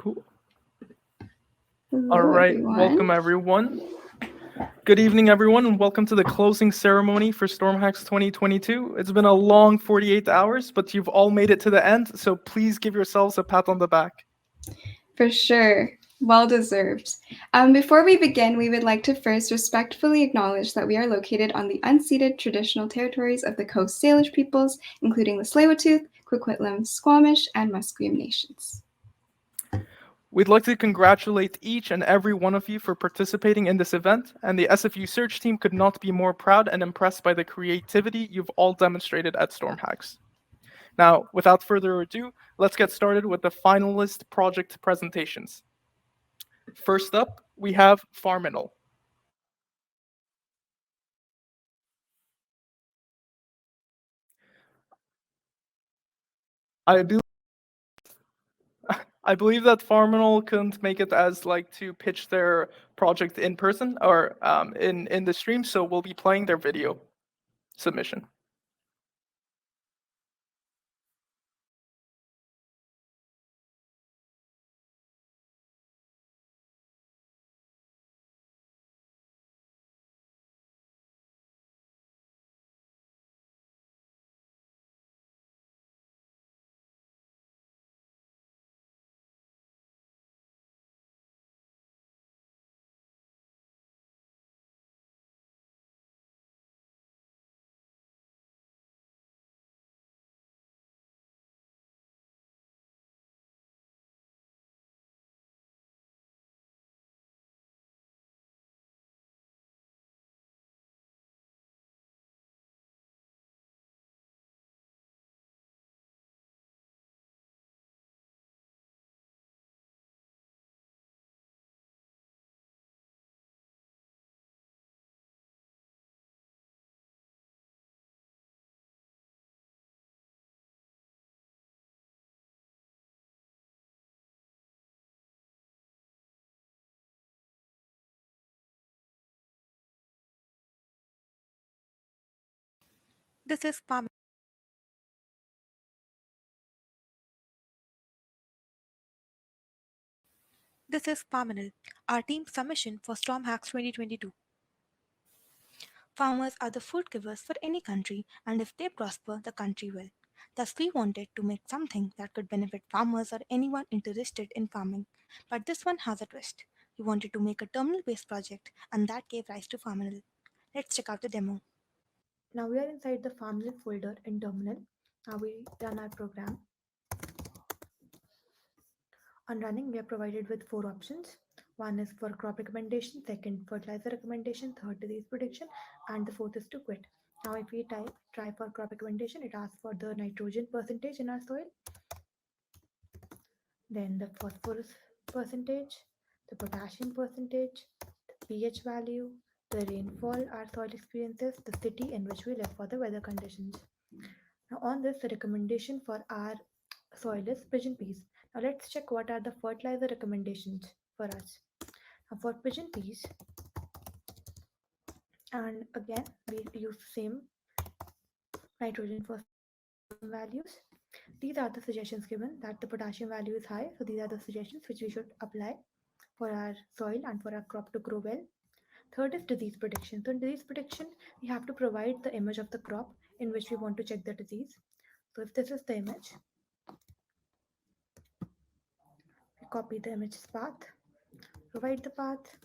Cool. Hello, All right, everyone. welcome everyone. Good evening, everyone, and welcome to the closing ceremony for StormHacks 2022. It's been a long 48 hours, but you've all made it to the end, so please give yourselves a pat on the back. For sure. Well deserved. Before we begin, we would like to first respectfully acknowledge that we are located on the unceded traditional territories of the Coast Salish peoples, including the Tsleil-Waututh, Coquitlam, Squamish, and Musqueam nations. We'd like to congratulate each and every one of you for participating in this event, and the SFU search team could not be more proud and impressed by the creativity you've all demonstrated at StormHacks. Now, without further ado, let's get started with the finalist project presentations. First up, we have Farminal. I believe that Farminal couldn't make it as to pitch their project in person or in the stream, so we'll be playing their video submission. This is Pam. This is Paminal, our team submission for StormHacks 2022. Farmers are the food givers for any country, and if they prosper, the country will. Thus, we wanted to make something that could benefit farmers or anyone interested in farming. But this one has a twist. We wanted to make a terminal-based project, and that gave rise to Farminal. Let's check out the demo. Now we are inside the Farminal folder in Terminal. Now we run our program. On running, we are provided with 4 options. One is for crop recommendation, second fertilizer recommendation, third disease prediction, and the fourth is to quit. Now if we try for crop recommendation, it asks for the nitrogen percentage in our soil, then the phosphorus percentage, the potassium percentage, the pH value, the rainfall our soil experiences, the city in which we live for the weather conditions. Now on this, the recommendation for our soil is pigeon peas. Now let's check what are the fertilizer recommendations for us. Now for pigeon peas, and again we use same nitrogen for values. These are the suggestions given that the potassium value is high, so these are the suggestions which we should apply for our soil and for our crop to grow well. Third is disease prediction. So in disease prediction, we have to provide the image of the crop in which we want to check the disease. So if this is the image, we copy the image's path, provide the path,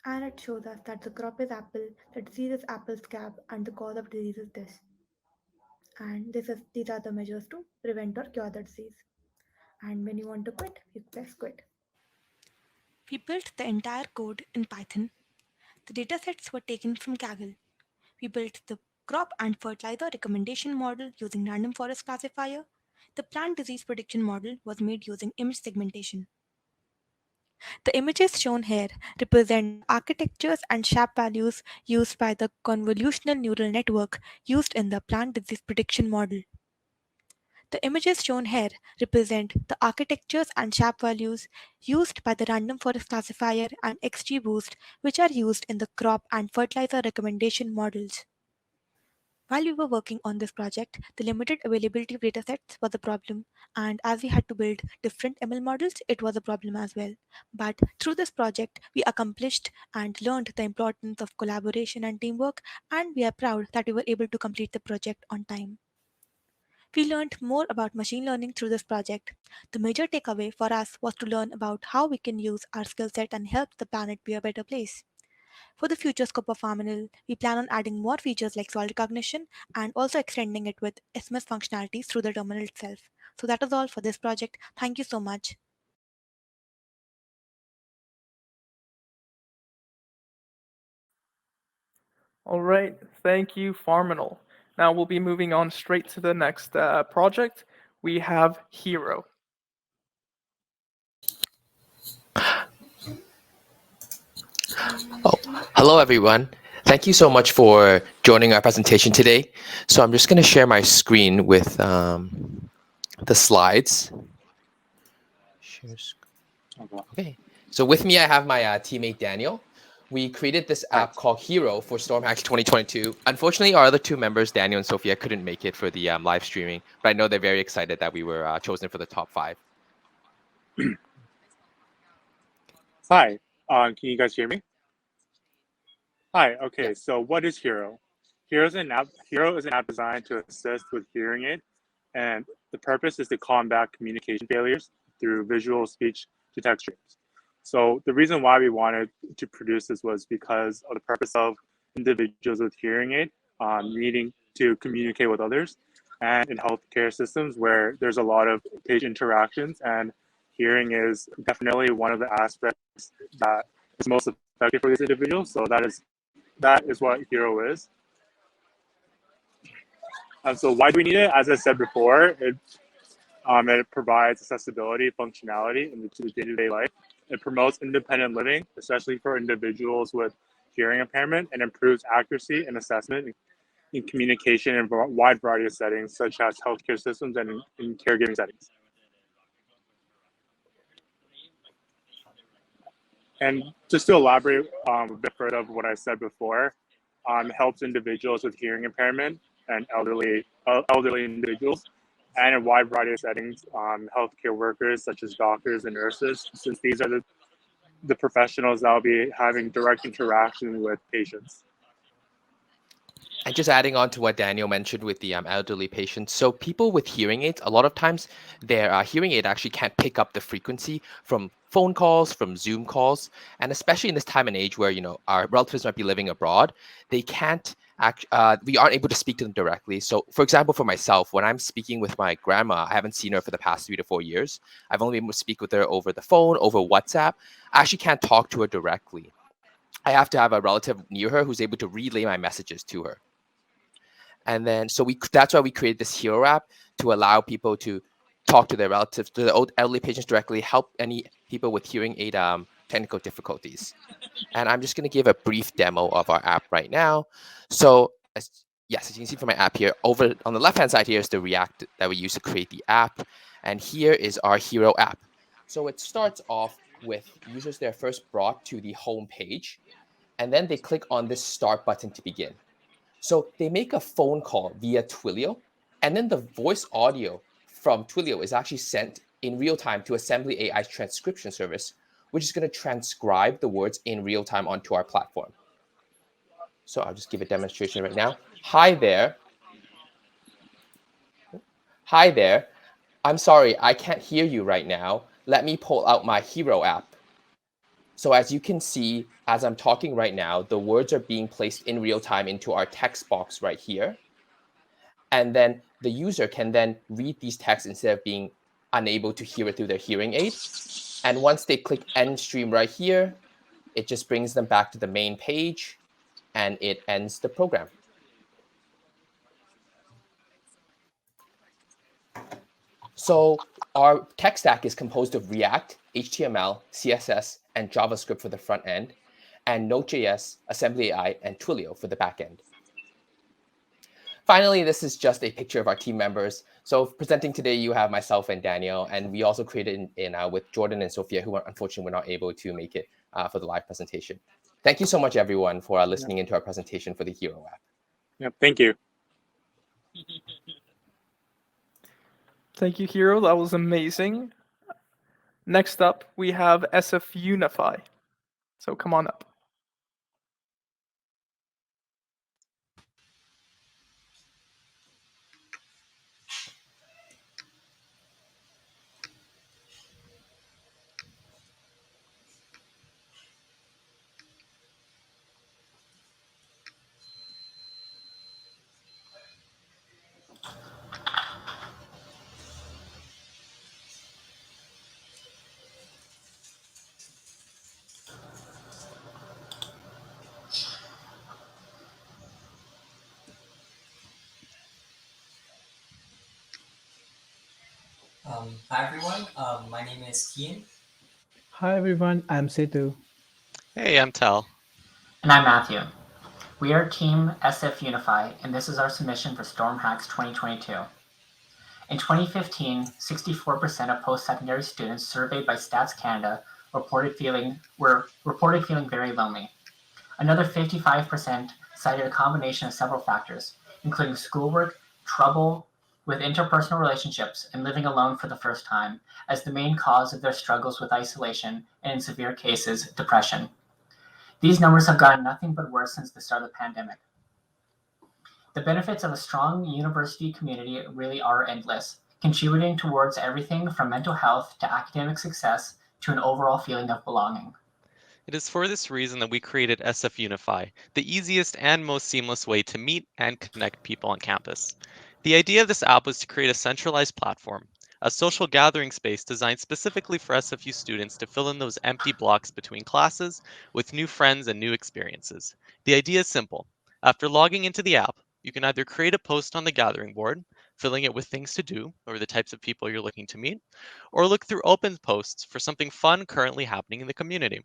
and it shows us that the crop is apple, the disease is apple scab, and the cause of disease is this. And these are the measures to prevent or cure the disease. And when you want to quit, you press quit. We built the entire code in Python. The datasets were taken from Kaggle. We built the crop and fertilizer recommendation model using random forest classifier. The plant disease prediction model was made using image segmentation. The images shown here represent the architectures and SHAP values used by the convolutional neural network used in the plant disease prediction model. The images shown here represent the architectures and SHAP values used by the random forest classifier and XGBoost, which are used in the crop and fertilizer recommendation models. While we were working on this project, the limited availability of datasets was a problem, and as we had to build different ML models, it was a problem as well. But through this project, we accomplished and learned the importance of collaboration and teamwork, and we are proud that we were able to complete the project on time. We learned more about machine learning through this project. The major takeaway for us was to learn about how we can use our skill set and help the planet be a better place. For the future scope of Arminal, we plan on adding more features like soil recognition and also extending it with SMS functionalities through the terminal itself. So that is all for this project. Thank you so much. All right, thank you, Farminal. Now we'll be moving on straight to the next project. We have Hero. Oh, hello everyone. Thank you so much for joining our presentation today. So I'm just going to share my screen with the slides. Okay. So with me, I have my teammate Daniel. We created this app called Hero for StormHacks 2022. Unfortunately, our other two members, Daniel and Sophia, couldn't make it for the live streaming, but I know they're very excited that we were chosen for the top 5. Hi, can you guys hear me? Hi, okay, so what is Hero? Hero is an app designed to assist with hearing aid, and the purpose is to combat communication failures through visual speech to text streams. So the reason why we wanted to produce this was because of the purpose of individuals with hearing aid needing to communicate with others, and in healthcare systems where there's a lot of patient interactions, and hearing is definitely one of the aspects that is most effective for these individuals. So that is what Hero is. And so why do we need it? As I said before, it provides accessibility, functionality into the day-to-day life. It promotes independent living, especially for individuals with hearing impairment, and improves accuracy and assessment in communication in a wide variety of settings, such as healthcare systems and in caregiving settings. And just to elaborate a bit further of what I said before, helps individuals with hearing impairment and elderly individuals, and in a wide variety of settings, healthcare workers such as doctors and nurses, since these are the professionals that will be having direct interaction with patients. And just adding on to what Daniel mentioned with the elderly patients. So people with hearing aids, a lot of times their hearing aid actually can't pick up the frequency from phone calls, from Zoom calls. And especially in this time and age where, our relatives might be living abroad, they can't we aren't able to speak to them directly. So for example, for myself, when I'm speaking with my grandma, I haven't seen her for the past 3 to 4 years. I've only been able to speak with her over the phone, over WhatsApp. I actually can't talk to her directly. I have to have a relative near her who's able to relay my messages to her. And then, so that's why we created this Hero app to allow people to talk to their relatives, to the elderly patients directly, help any people with hearing aid technical difficulties. And I'm just going to give a brief demo of our app right now. So as you can see from my app here, over on the left-hand side here is the React that we use to create the app. And here is our Hero app. So it starts off with users they're first brought to the home page, and then they click on this start button to begin. So they make a phone call via Twilio, and then the voice audio from Twilio is actually sent in real time to Assembly AI's transcription service, which is going to transcribe the words in real time onto our platform. So I'll just give a demonstration right now. Hi there. Hi there. I'm sorry, I can't hear you right now. Let me pull out my Hero app. So as you can see, as I'm talking right now, the words are being placed in real time into our text box right here. And then the user can then read these texts instead of being unable to hear it through their hearing aid. And once they click end stream right here, it just brings them back to the main page and it ends the program. So our tech stack is composed of React, HTML, CSS, and JavaScript for the front end, and Node.js, Assembly AI, and Twilio for the back end. Finally, this is just a picture of our team members. So presenting today, you have myself and Daniel, and we also created with Jordan and Sophia, who unfortunately were not able to make it for the live presentation. Thank you so much, everyone, for listening into our presentation for the Hero app. Yep, thank you. Thank you, Hero. That was amazing. Next up, we have SF Unify. So come on up. Hi everyone, my name is Kian. Hi everyone, I'm Setu. Hey, I'm Tal. And I'm Matthew. We are Team SF Unify, and this is our submission for StormHacks 2022. In 2015, 64% of post-secondary students surveyed by Stats Canada were reported feeling very lonely. Another 55% cited a combination of several factors, including schoolwork, trouble with interpersonal relationships, and living alone for the first time, as the main cause of their struggles with isolation and, in severe cases, depression. These numbers have gotten nothing but worse since the start of the pandemic. The benefits of a strong university community really are endless, contributing towards everything from mental health to academic success to an overall feeling of belonging. It is for this reason that we created SF Unify, the easiest and most seamless way to meet and connect people on campus. The idea of this app was to create a centralized platform, a social gathering space designed specifically for SFU students to fill in those empty blocks between classes with new friends and new experiences. The idea is simple. After logging into the app, you can either create a post on the gathering board, filling it with things to do or the types of people you're looking to meet, or look through open posts for something fun currently happening in the community.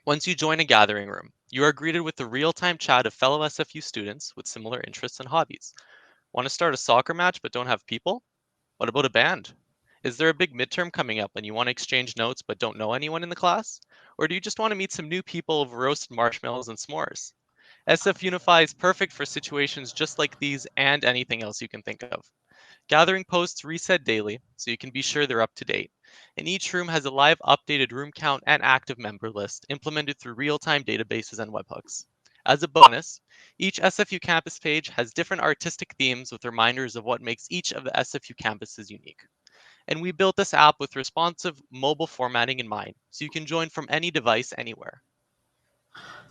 Once you join a gathering room, you are greeted with a real-time chat of fellow SFU students with similar interests and hobbies. Want to start a soccer match but don't have people? What about a band? Is there a big midterm coming up and you want to exchange notes but don't know anyone in the class? Or do you just want to meet some new people over roasted marshmallows and s'mores? SF Unify is perfect for situations just like these and anything else you can think of. Gathering posts reset daily, so you can be sure they're up to date. And each room has a live updated room count and active member list implemented through real-time databases and webhooks. As a bonus, each SFU campus page has different artistic themes with reminders of what makes each of the SFU campuses unique. And we built this app with responsive mobile formatting in mind, so you can join from any device anywhere.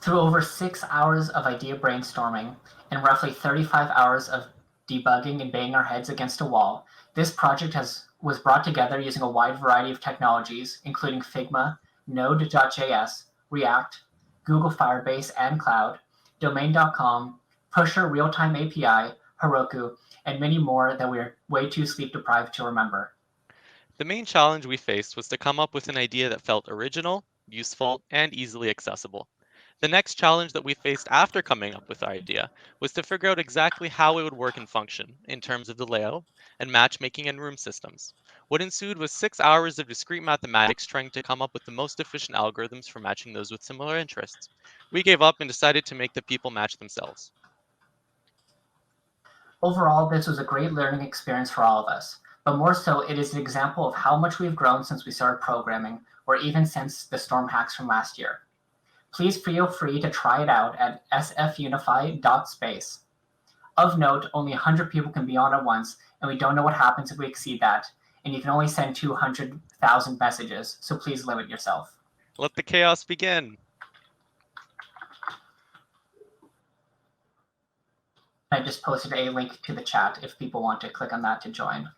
Through over 6 hours of idea brainstorming and roughly 35 hours of debugging and banging our heads against a wall, this project was brought together using a wide variety of technologies, including Figma, Node.js, React, Google Firebase and Cloud, Domain.com, Pusher Real-Time API, Heroku, and many more that we are way too sleep deprived to remember. The main challenge we faced was to come up with an idea that felt original, useful, and easily accessible. The next challenge that we faced after coming up with our idea was to figure out exactly how it would work and function in terms of the layout and matchmaking and room systems. What ensued was 6 hours of discrete mathematics trying to come up with the most efficient algorithms for matching those with similar interests. We gave up and decided to make the people match themselves. Overall, this was a great learning experience for all of us, but more so, it is an example of how much we've grown since we started programming, or even since the StormHacks from last year. Please feel free to try it out at sfunify.space. Of note, only 100 people can be on at once, and we don't know what happens if we exceed that, and you can only send 200,000 messages, so please limit yourself. Let the chaos begin. I just posted a link to the chat if people want to click on that to join.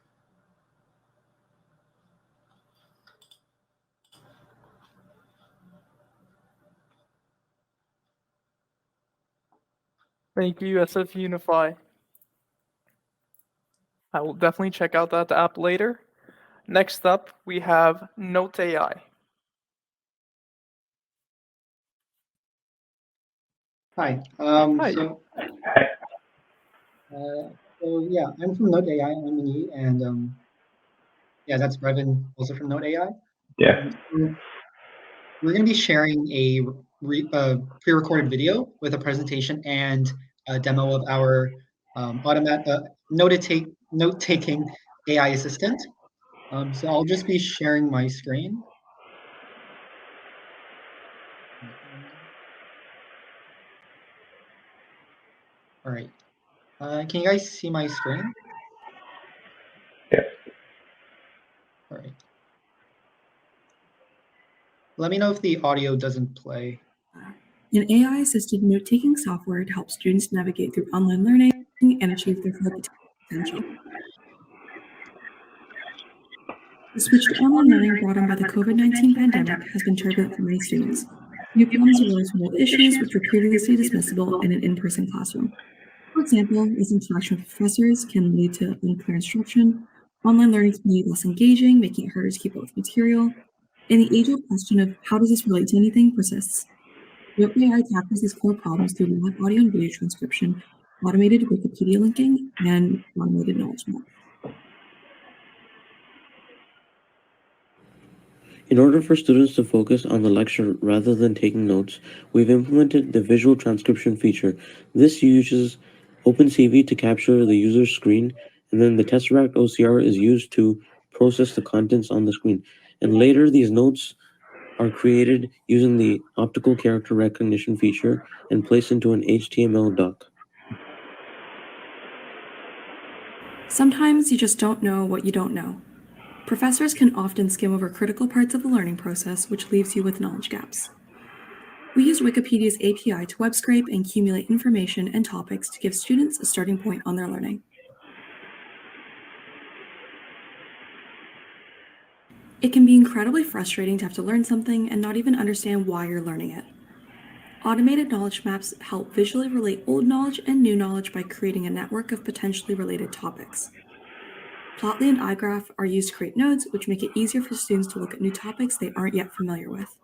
Thank you, SF Unify. I will definitely check out that app later. Next up, we have Note AI. Hi. Hi. So yeah, I'm from Node AI. I'm an E, and yeah, that's Brevin, also from Node AI. Yeah. So we're going to be sharing a pre-recorded video with a presentation and a demo of our note-taking AI assistant. So I'll just be sharing my screen. All right. Can you guys see my screen? Yeah. All right. Let me know if the audio doesn't play. An AI-assisted note-taking software to help students navigate through online learning and achieve their full potential. The switch to online learning brought on by the COVID-19 pandemic has been turbulent for many students. New problems arose from old issues which were previously dismissible in an in-person classroom. For example, less interaction with professors can lead to unclear instruction. Online learning can be less engaging, making it harder to keep up with material. And the age-old question of how does this relate to anything persists. Note AI tackles these core problems through live audio and video transcription, automated Wikipedia linking, and automated knowledge maps. In order for students to focus on the lecture rather than taking notes, we've implemented the visual transcription feature. This uses OpenCV to capture the user's screen, and then the Tesseract OCR is used to process the contents on the screen. And later, these notes are created using the optical character recognition feature and placed into an HTML doc. Sometimes you just don't know what you don't know. Professors can often skim over critical parts of the learning process, which leaves you with knowledge gaps. We used Wikipedia's API to web scrape and accumulate information and topics to give students a starting point on their learning. It can be incredibly frustrating to have to learn something and not even understand why you're learning it. Automated knowledge maps help visually relate old knowledge and new knowledge by creating a network of potentially related topics. Plotly and iGraph are used to create nodes, which make it easier for students to look at new topics they aren't yet familiar with.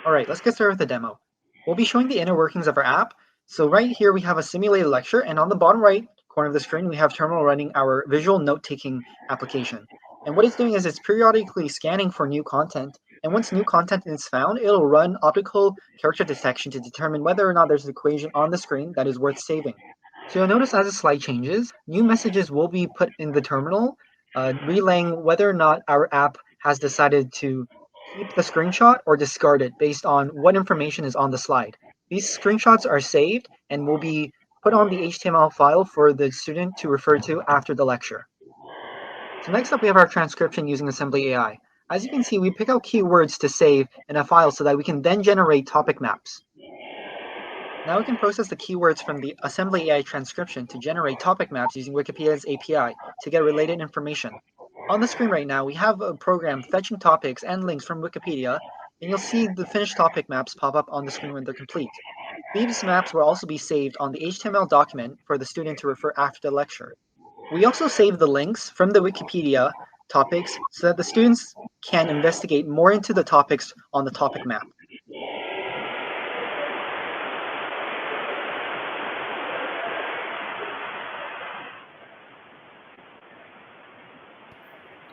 All right, let's get started with the demo. We'll be showing the inner workings of our app. So right here, we have a simulated lecture, and on the bottom right corner of the screen, we have Terminal running our visual note-taking application. And what it's doing is it's periodically scanning for new content. And once new content is found, it'll run optical character detection to determine whether or not there's an equation on the screen that is worth saving. So you'll notice as the slide changes, new messages will be put in the terminal, relaying whether or not our app has decided to keep the screenshot or discard it based on what information is on the slide. These screenshots are saved and will be put on the HTML file for the student to refer to after the lecture. So next up, we have our transcription using Assembly AI. As you can see, we pick out keywords to save in a file so that we can then generate topic maps. Now we can process the keywords from the Assembly AI transcription to generate topic maps using Wikipedia's API to get related information. On the screen right now, we have a program fetching topics and links from Wikipedia, and you'll see the finished topic maps pop up on the screen when they're complete. These maps will also be saved on the HTML document for the student to refer after the lecture. We also save the links from the Wikipedia topics so that the students can investigate more into the topics on the topic map.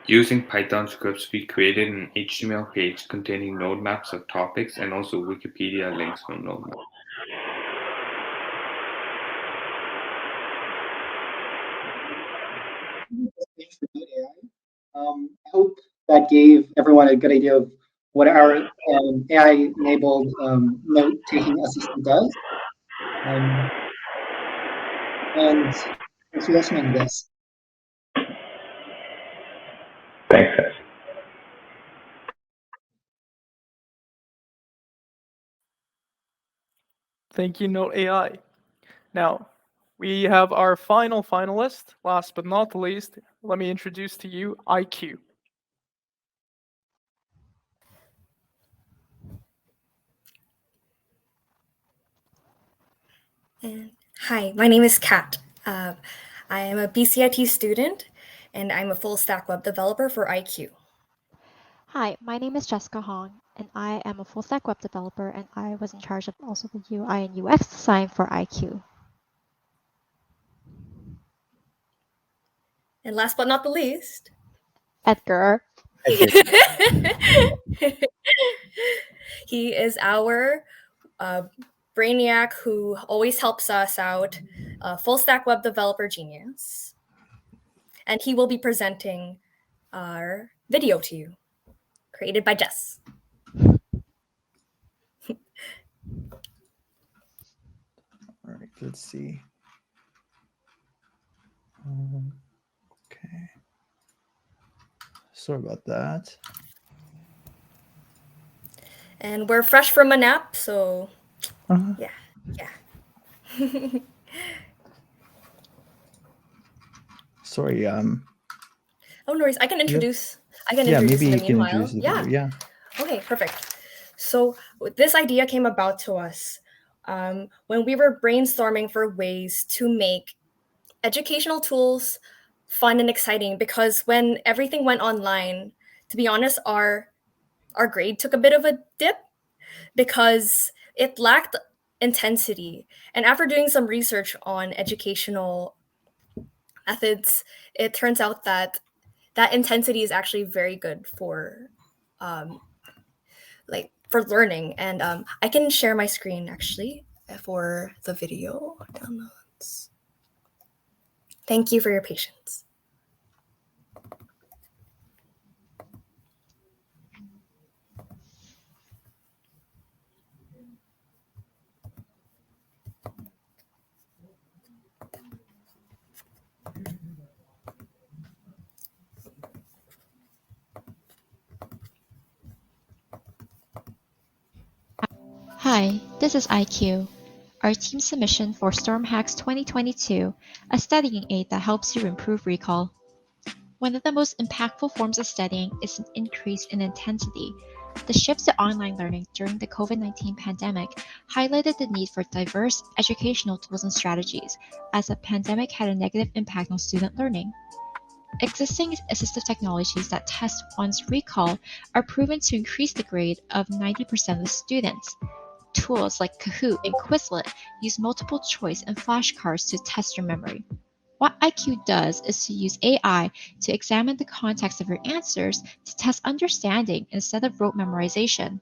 Using Python scripts, we created an HTML page containing node maps of topics and also Wikipedia links from node maps. I hope that gave everyone a good idea of what our AI-enabled note-taking assistant does. And thanks for listening to this. Thanks, guys. Thank you, Note AI. Now, we have our final finalist. Last but not least, let me introduce to you IQ. Hi, my name is Kat. I am a BCIT student, and I'm a full-stack web developer for IQ. Hi, my name is Jessica Hong, and I am a full-stack web developer, and I was in charge of also the UI and UX design for IQ. And last but not the least, Edgar. He is our brainiac who always helps us out a full stack web developer genius. And he will be presenting our video to you, created by Jess. All right, let's see. Okay. Sorry about that. And we're fresh from a nap, so yeah. Sorry. Oh, no worries. I can introduce. Yeah, maybe in the you can meanwhile. introduce the video. Yeah. Okay, perfect. So this idea came about to us when we were brainstorming for ways to make educational tools fun and exciting, because when everything went online, to be honest, our grade took a bit of a dip because it lacked intensity. And after doing some research on educational methods, it turns out that intensity is actually very good for for learning. And I can share my screen actually for the video downloads. Thank you for your patience. Hi, this is IQ, our team submission for StormHacks 2022, a studying aid that helps you improve recall. One of the most impactful forms of studying is an increase in intensity. The shift to online learning during the COVID-19 pandemic highlighted the need for diverse educational tools and strategies, as the pandemic had a negative impact on student learning. Existing assistive technologies that test one's recall are proven to increase the grade of 90% of students. Tools like Kahoot and Quizlet use multiple choice and flashcards to test your memory. What IQ does is to use AI to examine the context of your answers to test understanding instead of rote memorization.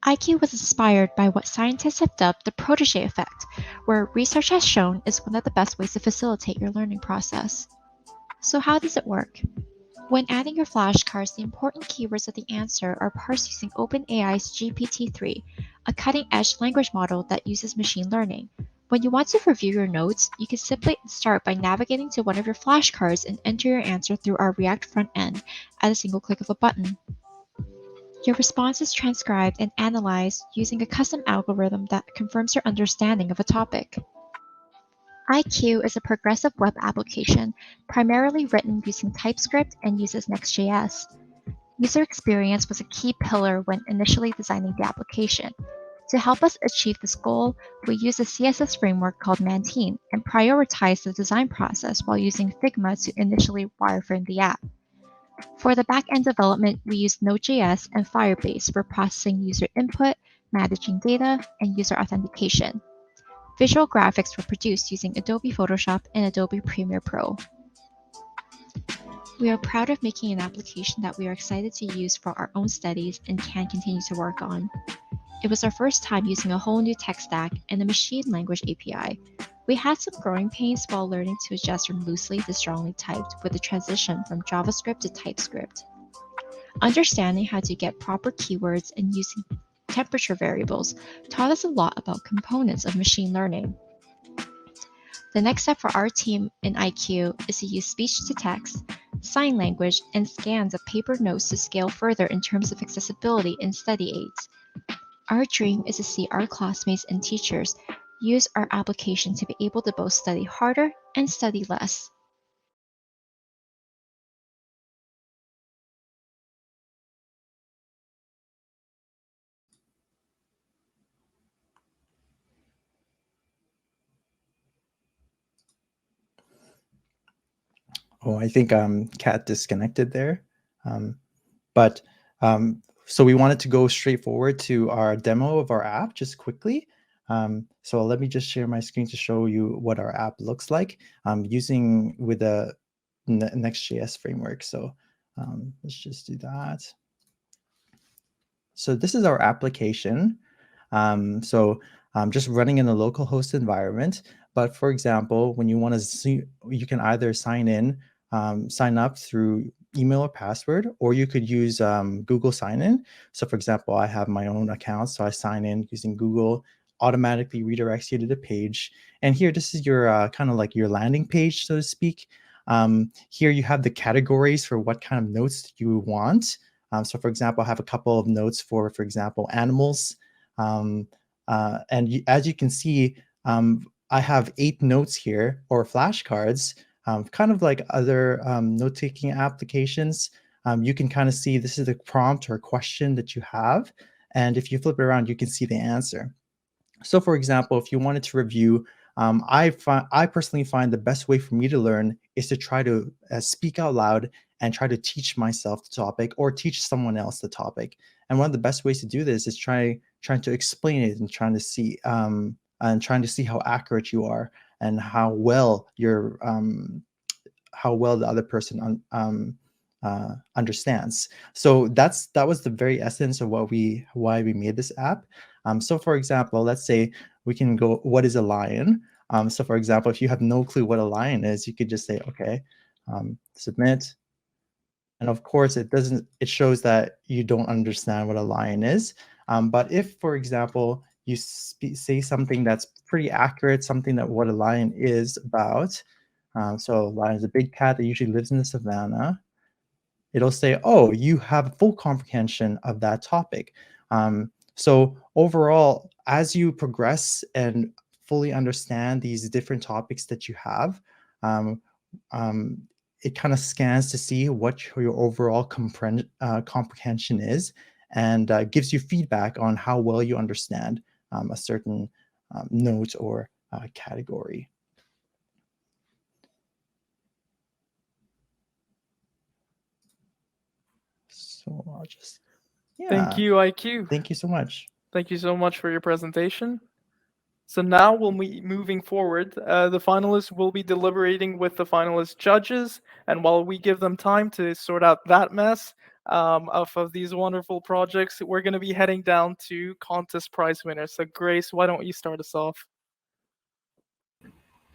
IQ was inspired by what scientists have dubbed the protege effect, where research has shown is one of the best ways to facilitate your learning process. So how does it work? When adding your flashcards, the important keywords of the answer are parsed using OpenAI's GPT-3, a cutting-edge language model that uses machine learning. When you want to review your notes, you can simply start by navigating to one of your flashcards and enter your answer through our React front end at a single click of a button. Your response is transcribed and analyzed using a custom algorithm that confirms your understanding of a topic. IQ is a progressive web application primarily written using TypeScript and uses Next.js. User experience was a key pillar when initially designing the application. To help us achieve this goal, we use a CSS framework called Mantine and prioritize the design process while using Figma to initially wireframe the app. For the back-end development, we use Node.js and Firebase for processing user input, managing data, and user authentication. Visual graphics were produced using Adobe Photoshop and Adobe Premiere Pro. We are proud of making an application that we are excited to use for our own studies and can continue to work on. It was our first time using a whole new tech stack and a machine language API. We had some growing pains while learning to adjust from loosely to strongly typed with the transition from JavaScript to TypeScript. Understanding how to get proper keywords and using temperature variables taught us a lot about components of machine learning. The next step for our team in IQ is to use speech-to-text, sign language, and scans of paper notes to scale further in terms of accessibility in study aids. Our dream is to see our classmates and teachers use our application to be able to both study harder and study less. Oh, I think Kat disconnected there. So we wanted to go straight forward to our demo of our app just quickly. So let me just share my screen to show you what our app looks like using with the Next.js framework. So let's just do that. So this is our application. Just running in a localhost environment, But for example, when you want to see, you can either sign up through email or password, or you could use Google sign in. So for example, I have my own account, so I sign in using Google, automatically redirects you to the page. And here, this is your kind of like your landing page, so to speak. Here you have the categories for what kind of notes you want. So for example, I have a couple of notes for example, animals. As you can see, I have 8 notes here, or flashcards, kind of like other note-taking applications. You can kind of see this is the prompt or question that you have. And if you flip it around, you can see the answer. So for example, if you wanted to review, I personally find the best way for me to learn is to try to speak out loud and try to teach myself the topic or teach someone else the topic. And one of the best ways to do this is trying to explain it and trying to see how accurate you are and how well the other person understands. So that was the very essence of why we made this app. So for example, let's say we can go, what is a lion? So for example, if you have no clue what a lion is, you could just say, okay, submit. And of course, it shows that you don't understand what a lion is. But if, for example, you say something that's pretty accurate, something that what a lion is about. So a lion is a big cat that usually lives in the savannah. It'll say, oh, you have full comprehension of that topic. So overall, as you progress and fully understand these different topics that you have, it kind of scans to see what your overall comprehension is, and gives you feedback on how well you understand a certain note or category. So I'll just, Thank you, IQ. Thank you so much. Thank you so much for your presentation. So now we'll be moving forward. The finalists will be deliberating with the finalist judges, and while we give them time to sort out that mess of these wonderful projects, we're going to be heading down to contest prize winners. So Grace, why don't you start us off?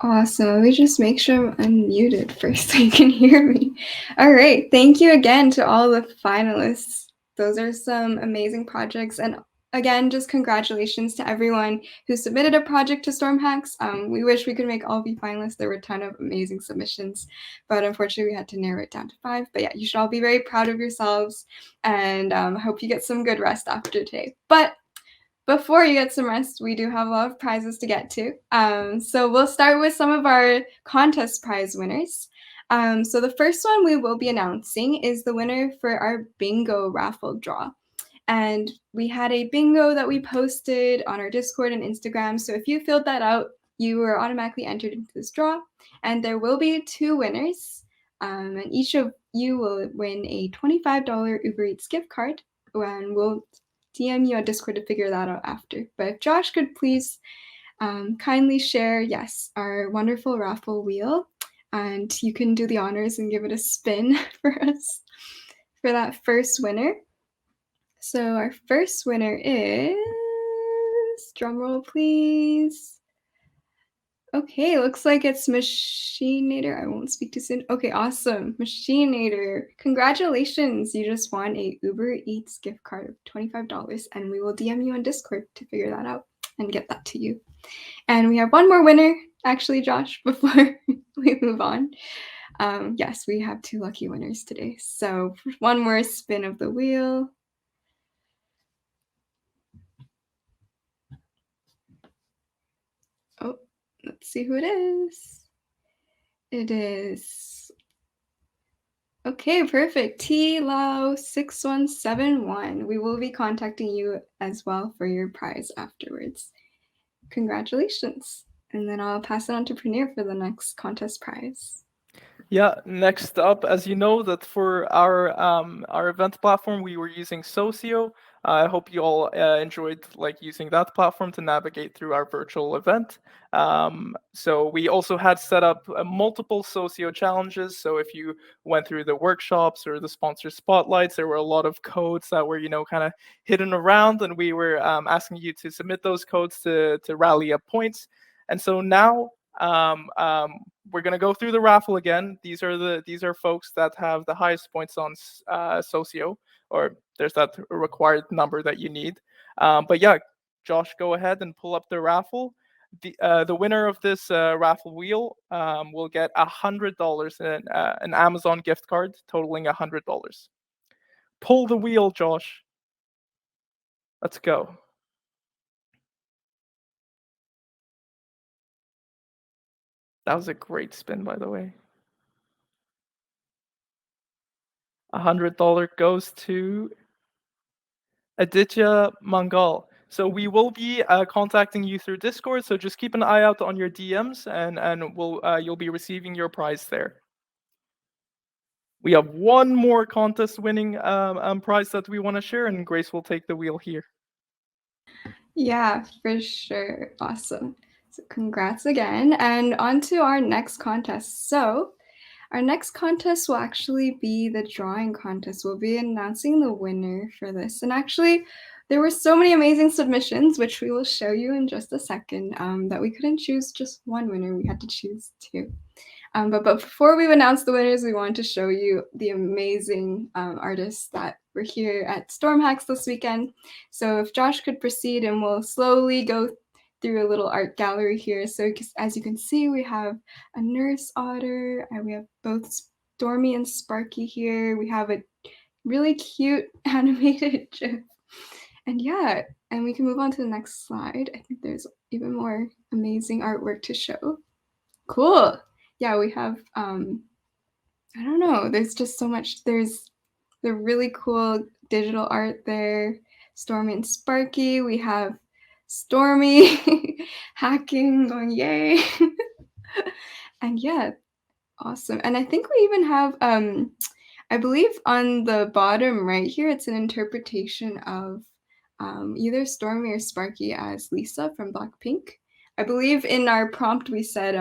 Awesome. Let me just make sure I'm unmuted first so you can hear me. All right. Thank you again to all the finalists. Those are some amazing projects. And again, just congratulations to everyone who submitted a project to StormHacks. We wish we could make all be finalists. There were a ton of amazing submissions, but unfortunately we had to narrow it down to 5. But yeah, you should all be very proud of yourselves, and hope you get some good rest after today. But before you get some rest, we do have a lot of prizes to get to. So we'll start with some of our contest prize winners. So the first one we will be announcing is the winner for our bingo raffle draw. And we had a bingo that we posted on our Discord and Instagram. So if you filled that out, you were automatically entered into this draw. And there will be 2 winners. And each of you will win a $25 Uber Eats gift card. And we'll DM you on Discord to figure that out after. But if Josh could please kindly share, yes, our wonderful raffle wheel. And you can do the honors and give it a spin for us for that first winner. So our first winner is, drumroll please. Okay, looks like it's Machininator. I won't speak too soon. Okay, awesome. Machininator, congratulations. You just won a Uber Eats gift card of $25, and we will DM you on Discord to figure that out and get that to you. And we have one more winner, actually, Josh, before we move on. Yes, we have 2 lucky winners today. So one more spin of the wheel. Oh, let's see who it is. It is, okay, perfect. T-Lao6171. We will be contacting you as well for your prize afterwards. Congratulations. And then I'll pass it on to Pranir for the next contest prize. Yeah, next up, as you know, that for our event platform, we were using Socio. I hope you all enjoyed using that platform to navigate through our virtual event. So we also had set up multiple Socio challenges. So if you went through the workshops or the sponsor spotlights, there were a lot of codes that were, kind of hidden around, and we were asking you to submit those codes to rally up points. And so now We're gonna go through the raffle again. These are folks that have the highest points on socio, or there's that required number that you need. But yeah, Josh, go ahead and pull up the raffle. The winner of this raffle wheel will get $100 in an Amazon gift card totaling $100. Pull the wheel, Josh. Let's go. That was a great spin, by the way. $100 goes to Aditya Mangal. So we will be contacting you through Discord. So just keep an eye out on your DMs, and you'll be receiving your prize there. We have one more contest winning prize that we want to share, and Grace will take the wheel here. Yeah, for sure. Awesome. So congrats again. And on to our next contest. So our next contest will actually be the drawing contest. We'll be announcing the winner for this. And actually, there were so many amazing submissions, which we will show you in just a second, that we couldn't choose just one winner. We had to choose two. But before we announce the winners, we wanted to show you the amazing artists that were here at StormHacks this weekend. So if Josh could proceed, and we'll slowly go through a little art gallery here. So as you can see, we have a nurse otter, and we have both Stormy and Sparky here. We have a really cute animated GIF. And yeah, and we can move on to the next slide. I think there's even more amazing artwork to show. Cool. Yeah, we have, I don't know, there's just so much. There's the really cool digital art there. Stormy and Sparky. We have Stormy hacking, going yay. And yeah, awesome. And I think we even have, I believe on the bottom right here, it's an interpretation of either Stormy or Sparky as Lisa from Blackpink. I believe in our prompt we said,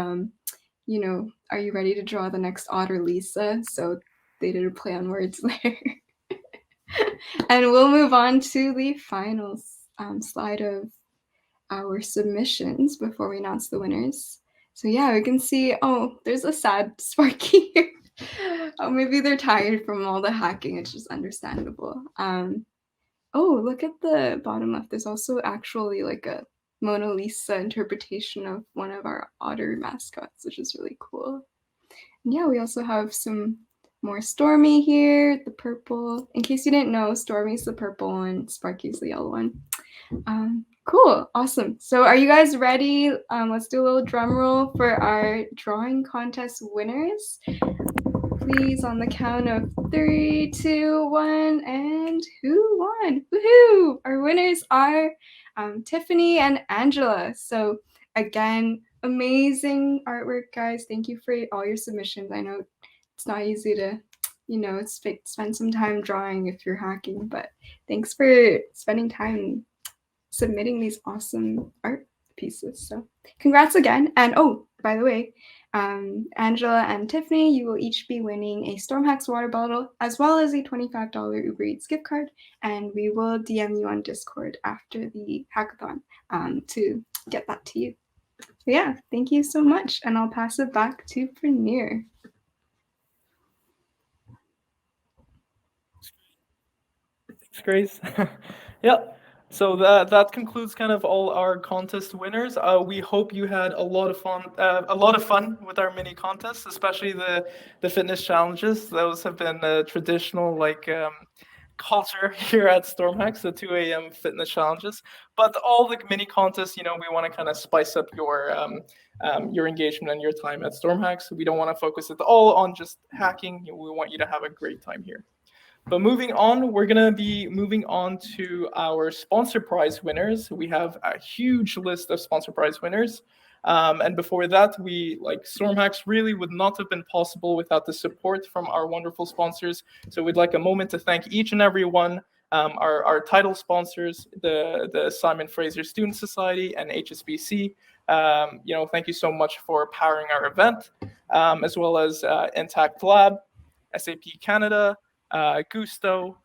you know, are you ready to draw the next otter, Lisa? So they did a play on words there. And we'll move on to the final slide of our submissions before we announce the winners. So yeah, we can see, oh, there's a sad Sparky here. Oh, maybe they're tired from all the hacking. It's just understandable. Oh, look at the bottom left. There's also actually like a Mona Lisa interpretation of one of our otter mascots, which is really cool. And yeah, we also have some more Stormy here, the purple. In case you didn't know, Stormy's the purple one, Sparky's the yellow one. Cool, awesome. So are you guys ready? Let's do a little drum roll for our drawing contest winners. Please, on the count of 3, 2, 1, and who won? Woohoo! Our winners are Tiffany and Angela. So again, amazing artwork, guys. Thank you for all your submissions. I know it's not easy to, you know, spend some time drawing if you're hacking, but thanks for spending time submitting these awesome art pieces. So congrats again. And oh, by the way, Angela and Tiffany, you will each be winning a StormHacks water bottle as well as a $25 Uber Eats gift card, and we will DM you on Discord after the hackathon to get that to you. So yeah, thank you so much, and I'll pass it back to Premier. Thanks, Grace. Yeah. So that concludes kind of all our contest winners. We hope you had a lot of fun with our mini contests, especially the fitness challenges. Those have been a traditional culture here at StormHacks, the 2 a.m. fitness challenges. But all the mini contests, you know, we want to kind of spice up your engagement and your time at StormHacks. We don't want to focus it all on just hacking. We want you to have a great time here. But moving on, we're going to be moving on to our sponsor prize winners. We have a huge list of sponsor prize winners. And before that, StormHacks really would not have been possible without the support from our wonderful sponsors. So we'd like a moment to thank each and every one, our title sponsors, the Simon Fraser Student Society and HSBC. Thank you so much for powering our event, as well as Intact Lab, SAP Canada, Gusto,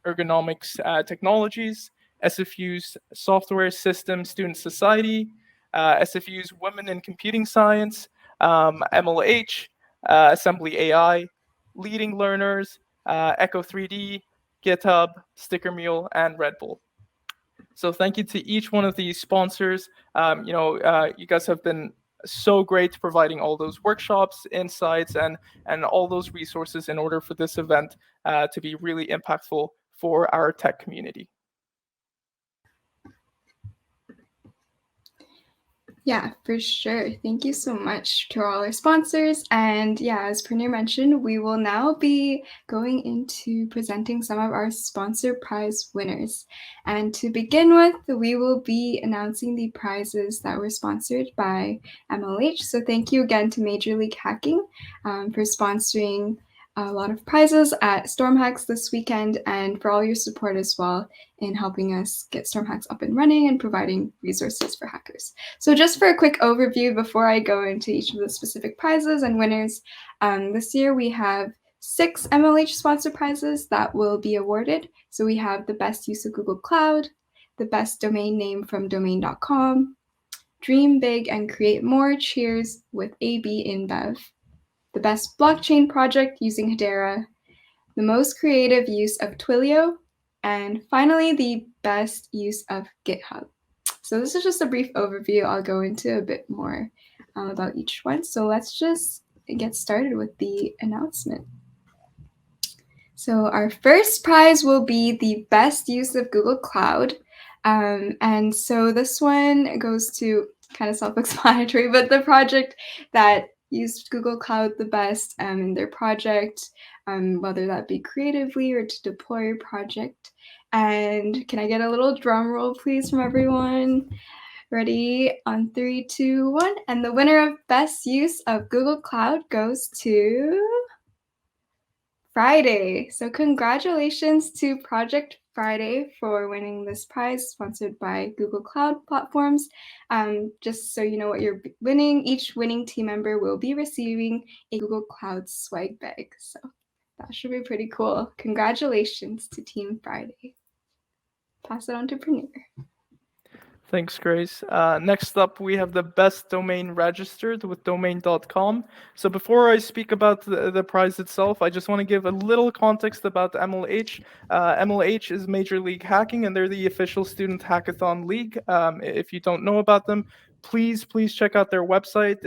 Ergonomics Technologies, SFU's Software System Student Society, SFU's Women in Computing Science, MLH, Assembly AI, Leading Learners, Echo 3D, GitHub, Sticker Mule, and Red Bull. So thank you to each one of these sponsors. You guys have been so great providing all those workshops, insights, and all those resources in order for this event to be really impactful for our tech community. Yeah, for sure. Thank you so much to all our sponsors. And yeah, as Pranir mentioned, we will now be going into presenting some of our sponsor prize winners. And to begin with, we will be announcing the prizes that were sponsored by MLH. So thank you again to Major League Hacking for sponsoring a lot of prizes at StormHacks this weekend, and for all your support as well in helping us get StormHacks up and running and providing resources for hackers. So just for a quick overview before I go into each of the specific prizes and winners, this year we have 6 MLH sponsor prizes that will be awarded. So we have the best use of Google Cloud, the best domain name from domain.com, Dream Big and Create More, cheers with AB InBev, the best blockchain project using Hedera, the most creative use of Twilio, and finally, the best use of GitHub. So this is just a brief overview. I'll go into a bit more about each one. So let's just get started with the announcement. So our first prize will be the best use of Google Cloud. And so this one goes to kind of self-explanatory, but the project that used Google Cloud the best in their project, whether that be creatively or to deploy your project. And can I get a little drum roll, please, from everyone? Ready? On 3, 2, 1. And the winner of best use of Google Cloud goes to Friday. So congratulations to Project Friday for winning this prize sponsored by Google Cloud Platforms. Just so you know what you're winning, each winning team member will be receiving a Google Cloud swag bag. So that should be pretty cool. Congratulations to Team Friday. Pass it on to Pranir. Thanks, Grace. Next up, we have the best domain registered with domain.com. So before I speak about the prize itself, I just want to give a little context about MLH. MLH is Major League Hacking, and they're the official student hackathon league. If you don't know about them, please check out their website.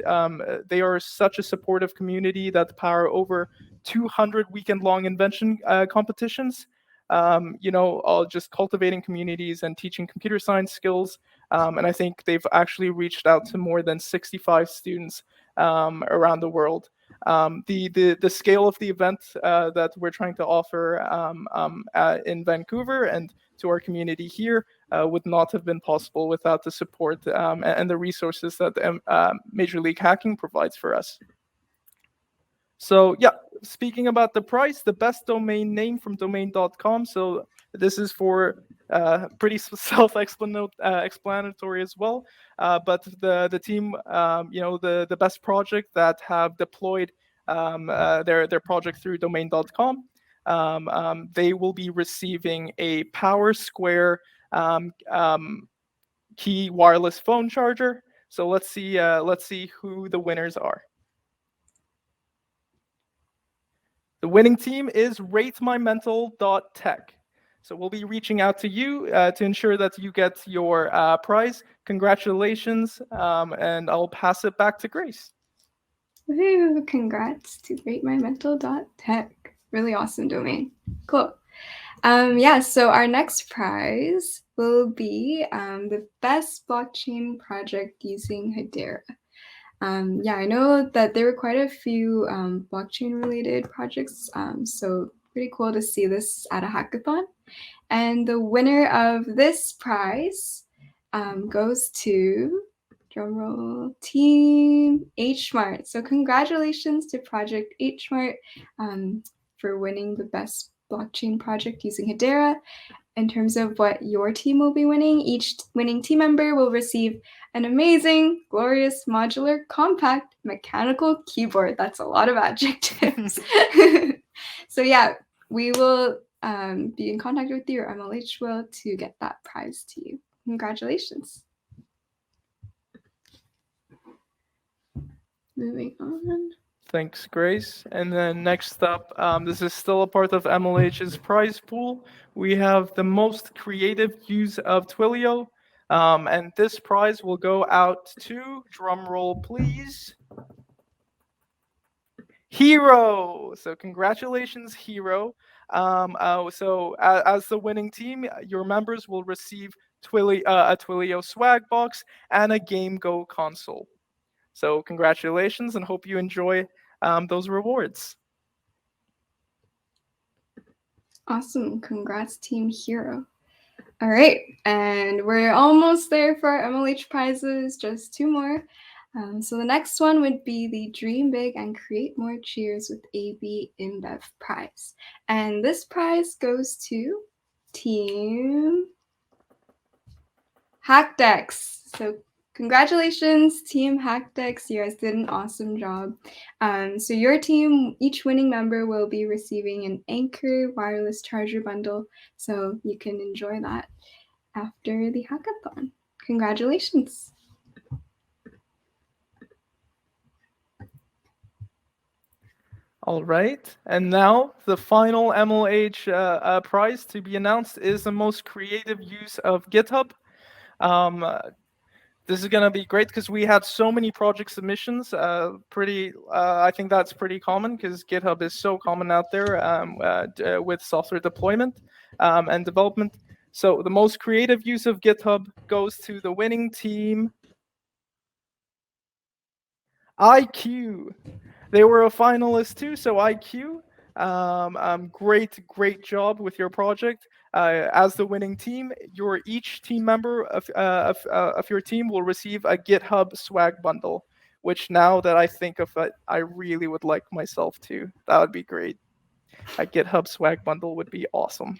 They are such a supportive community that power over 200 weekend-long invention competitions. All just cultivating communities and teaching computer science skills. And I think they've actually reached out to more than 65 students around the world. The scale of the event that we're trying to offer in Vancouver and to our community here would not have been possible without the support and the resources that Major League Hacking provides for us. So yeah, speaking about the price, the best domain name from domain.com. So this is for pretty self-explanatory as well. But the team, the best project that have deployed their project through domain.com, they will be receiving a PowerSquare key wireless phone charger. So let's see who the winners are. The winning team is ratemymental.tech. So we'll be reaching out to you to ensure that you get your prize. Congratulations, and I'll pass it back to Grace. Woohoo! Congrats to ratemymental.tech. Really awesome domain. Cool. So our next prize will be the best blockchain project using Hedera. I know that there were quite a few blockchain-related projects, so pretty cool to see this at a hackathon. And the winner of this prize goes to, drumroll, Team HSmart. So congratulations to Project HSmart for winning the best blockchain project using Hedera. In terms of what your team will be winning, each winning team member will receive an amazing, glorious, modular, compact, mechanical keyboard. That's a lot of adjectives. So yeah, we will be in contact with you, or MLH will, to get that prize to you. Congratulations. Moving on. Thanks, Grace. And then next up, this is still a part of MLH's prize pool. We have the most creative use of Twilio. And this prize will go out to, drum roll please, Hero. So congratulations, Hero. As the winning team, your members will receive a Twilio swag box and a Game Go console. So congratulations, and hope you enjoy those rewards. Awesome. Congrats, Team Hero. All right, and we're almost there for our MLH prizes, just 2 more. So the next one would be the Dream Big and Create More Cheers with AB InBev prize. And this prize goes to Team Hackdex. So congratulations, Team Hackdex. You guys did an awesome job. So your team, each winning member will be receiving an Anchor wireless charger bundle, so you can enjoy that after the hackathon. Congratulations. All right, and now the final MLH prize to be announced is the most creative use of GitHub. This is gonna be great because we had so many project submissions. I think that's pretty common because GitHub is so common out there with software deployment and development. So the most creative use of GitHub goes to the winning team, IQ. They were a finalist too, so IQ, great job with your project. As the winning team, each team member of your team will receive a GitHub swag bundle, which now that I think of it, I really would like myself too. That would be great. A GitHub swag bundle would be awesome.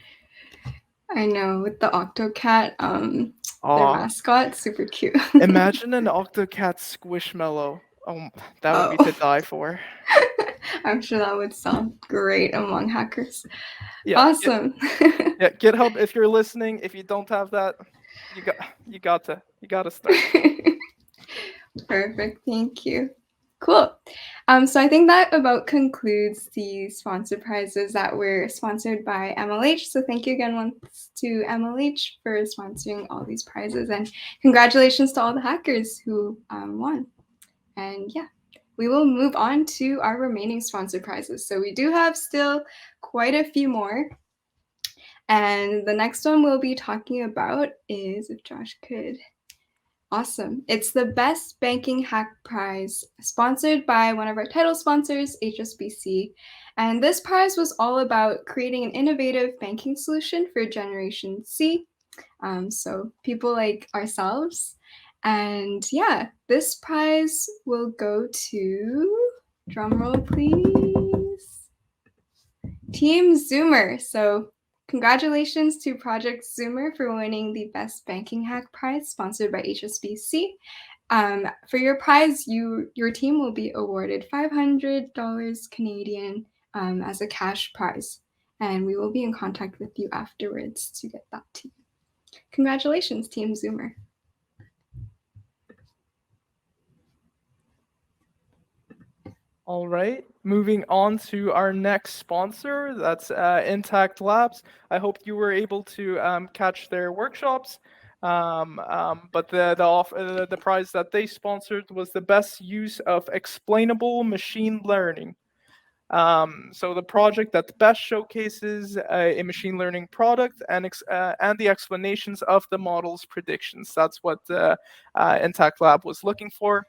I know, with the Octocat, their mascot, super cute. Imagine an Octocat Squishmallow. Oh, that would be to die for. I'm sure that would sound great among hackers. Yeah, awesome. Yeah, GitHub, if you're listening, if you don't have that, you got to start. Perfect. Thank you. Cool. So I think that about concludes the sponsor prizes that were sponsored by MLH. So thank you again once to MLH for sponsoring all these prizes, and congratulations to all the hackers who won. And yeah, we will move on to our remaining sponsor prizes. So we do have still quite a few more. And the next one we'll be talking about is, if Josh could. Awesome. It's the Best Banking Hack Prize, sponsored by one of our title sponsors, HSBC. And this prize was all about creating an innovative banking solution for Generation C, so people like ourselves. And yeah, this prize will go to, drumroll please, Team Zoomer. So congratulations to Project Zoomer for winning the Best Banking Hack Prize sponsored by HSBC. For your prize, your team will be awarded $500 Canadian as a cash prize. And we will be in contact with you afterwards to get that to you. Congratulations, Team Zoomer. All right, moving on to our next sponsor, that's Intact Labs. I hope you were able to catch their workshops, but the prize that they sponsored was the best use of explainable machine learning. So the project that best showcases a machine learning product and the explanations of the model's predictions. That's what Intact Lab was looking for.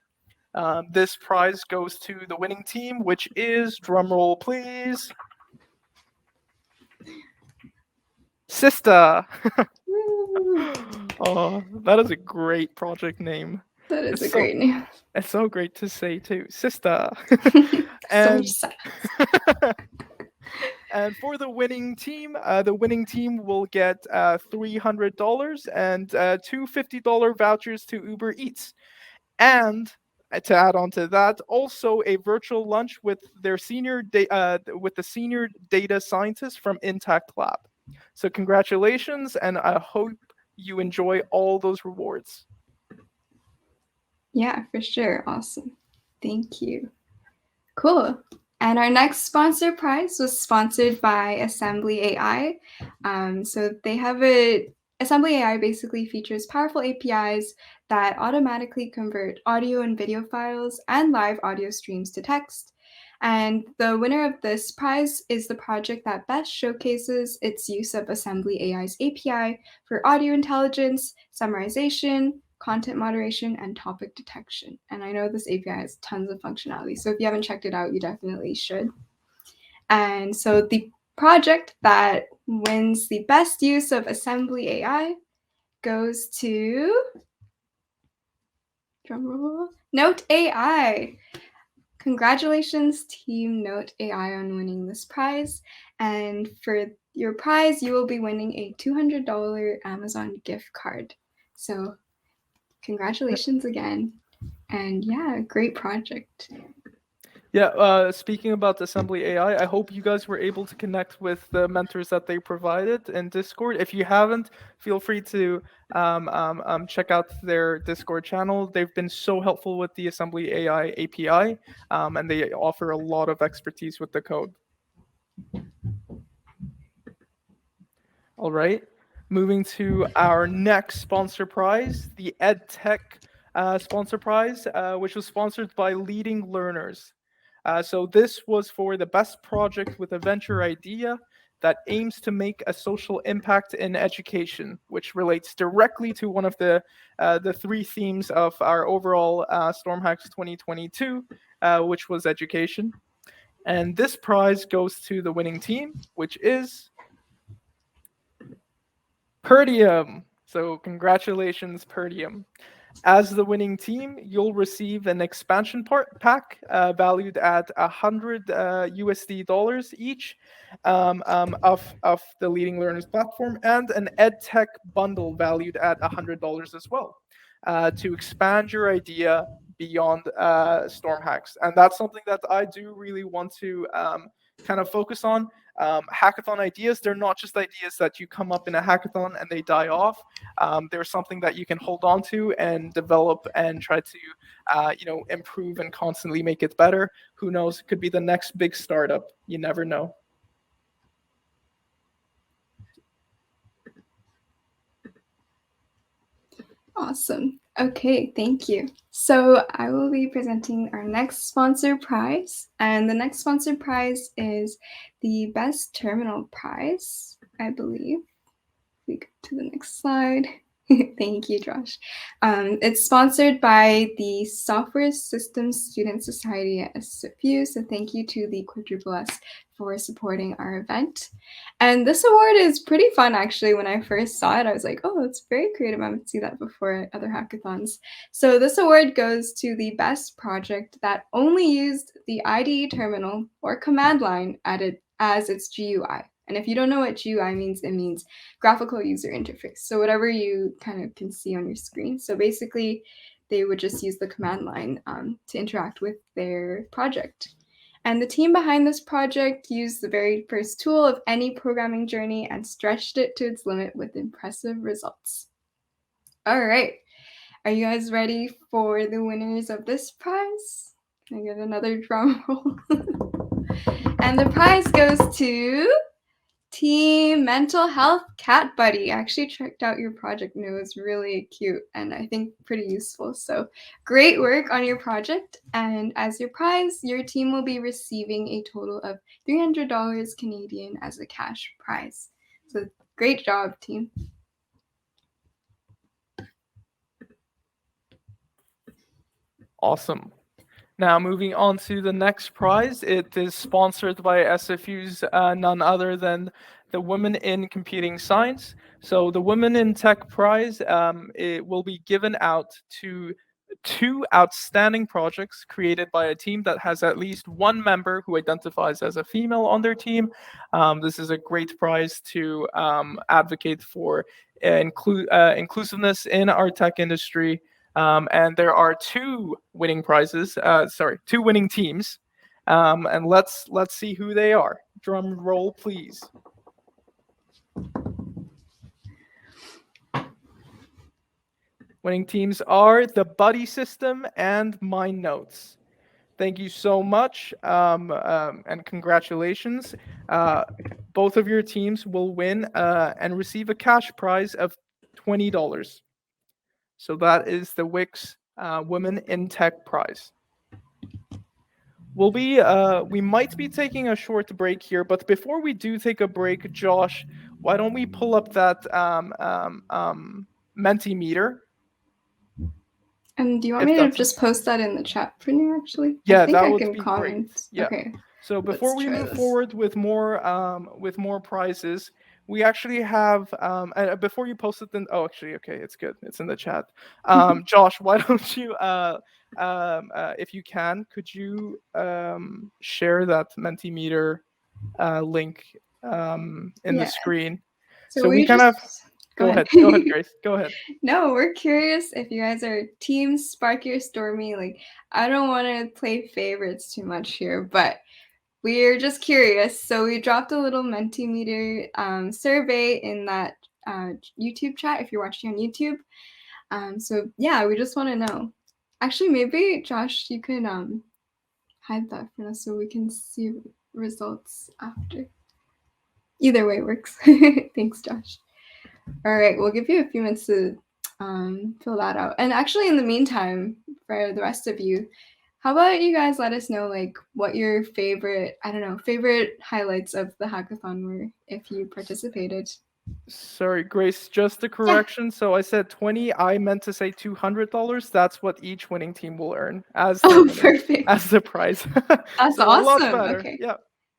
This prize goes to the winning team, which is, drumroll please, Sista. Oh, that is a great project name. That is a great name. It's so great to say too, Sista. And for the winning team will get $300 and two $50 vouchers to Uber Eats. And to add on to that, also a virtual lunch with their with the senior data scientist from Intact Lab. So congratulations, and I hope you enjoy all those rewards. Yeah, for sure. Awesome. Thank you. Cool. And our next sponsor prize was sponsored by Assembly AI. So they have Assembly AI basically features powerful APIs that automatically convert audio and video files and live audio streams to text. And the winner of this prize is the project that best showcases its use of Assembly AI's API for audio intelligence, summarization, content moderation, and topic detection. And I know this API has tons of functionality, so if you haven't checked it out, you definitely should. And so the project that wins the best use of Assembly AI goes to, drumroll, Note AI. Congratulations, Team Note AI, on winning this prize. And for your prize, you will be winning a $200 Amazon gift card. So congratulations again. And yeah, great project. Yeah, speaking about Assembly AI, I hope you guys were able to connect with the mentors that they provided in Discord. If you haven't, feel free to check out their Discord channel. They've been so helpful with the Assembly AI API, and they offer a lot of expertise with the code. All right, moving to our next sponsor prize, the EdTech sponsor prize, which was sponsored by Leading Learners. So this was for the best project with a venture idea that aims to make a social impact in education, which relates directly to one of the 3 themes of our overall StormHacks 2022, which was education. And this prize goes to the winning team, which is Perdium. So congratulations, Perdium. As the winning team, you'll receive an expansion pack valued at $100 USD each of the Leading Learners platform, and an EdTech bundle valued at $100 as well to expand your idea beyond StormHacks. And that's something that I do really want to kind of focus on. Hackathon ideas, they're not just ideas that you come up in a hackathon and they die off. They're something that you can hold on to and develop and try to improve and constantly make it better. Who knows? It could be the next big startup. You never know. Awesome. Okay, thank you. So I will be presenting our next sponsor prize, and the next sponsor prize is the Best Terminal Prize, I believe. We go to the next slide. Thank you, Josh. It's sponsored by the Software Systems Student Society at SFU, so thank you to the Quadruple S for supporting our event. And this award is pretty fun, actually. When I first saw it, I was like, oh, it's very creative. I haven't seen that before at other hackathons. So this award goes to the best project that only used the IDE terminal or command line as its GUI. And if you don't know what GUI means, it means graphical user interface. So whatever you kind of can see on your screen. So basically, they would just use the command line to interact with their project. And the team behind this project used the very first tool of any programming journey and stretched it to its limit with impressive results. All right. Are you guys ready for the winners of this prize? Can I get another drum roll? And the prize goes to Team Mental Health Cat Buddy. I actually checked out your project and it was really cute and I think pretty useful. So great work on your project. And as your prize, your team will be receiving a total of $300 Canadian as a cash prize. So great job, team. Awesome. Now, moving on to the next prize, it is sponsored by SFU's none other than the Women in Computing Science. So the Women in Tech prize, it will be given out to 2 outstanding projects created by a team that has at least 1 member who identifies as a female on their team. This is a great prize to advocate for inclusiveness in our tech industry. And there are 2 winning prizes. 2 winning teams. And let's see who they are. Drum roll, please. Winning teams are the Buddy System and Mind Notes. Thank you so much, and congratulations. Both of your teams will win and receive a cash prize of $20. So that is the Wix Women in Tech prize. We might be taking a short break here, but before we do take a break, Josh, why don't we pull up that Mentimeter? And do you want me to just post that in the chat for you, actually? Yeah, I think that I would can be comment. great. Yeah. Okay. So before we move forward with more prizes, we actually have before you post it, then actually, okay, it's good. It's in the chat. Josh, why don't you if you can, could you share that Mentimeter link in the screen? So we kind of go ahead, Grace. Go ahead. No, we're curious if you guys are Team Sparky or Stormy. Like, I don't want to play favorites too much here, but we're just curious. So we dropped a little Mentimeter survey in that YouTube chat if you're watching on YouTube. So yeah, we just want to know. Actually, maybe Josh, you could hide that for us so we can see results after. Either way works. Thanks, Josh. All right, we'll give you a few minutes to fill that out. And actually, in the meantime, for the rest of you, how about you guys let us know like what your favorite highlights of the hackathon were if you participated. Sorry, Grace, just a correction. So I said 20. I meant to say $200. That's what each winning team will earn as perfect. As the prize. That's so awesome. A lot better. Okay. Yeah.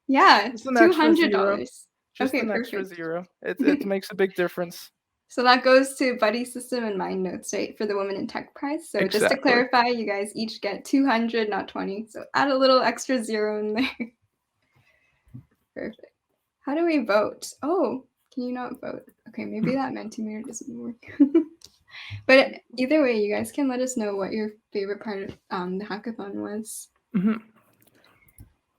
Yeah. Just an extra zero. $200. Just okay, an perfect. extra zero. It makes a big difference. So that goes to Buddy System and Mind Notes, right, for the Women in Tech prize. So just to clarify, you guys each get 200, not 20. So add a little extra zero in there. Perfect. How do we vote? Oh, can you not vote? Okay, maybe that Mentimeter doesn't work. But either way, you guys can let us know what your favorite part of the hackathon was.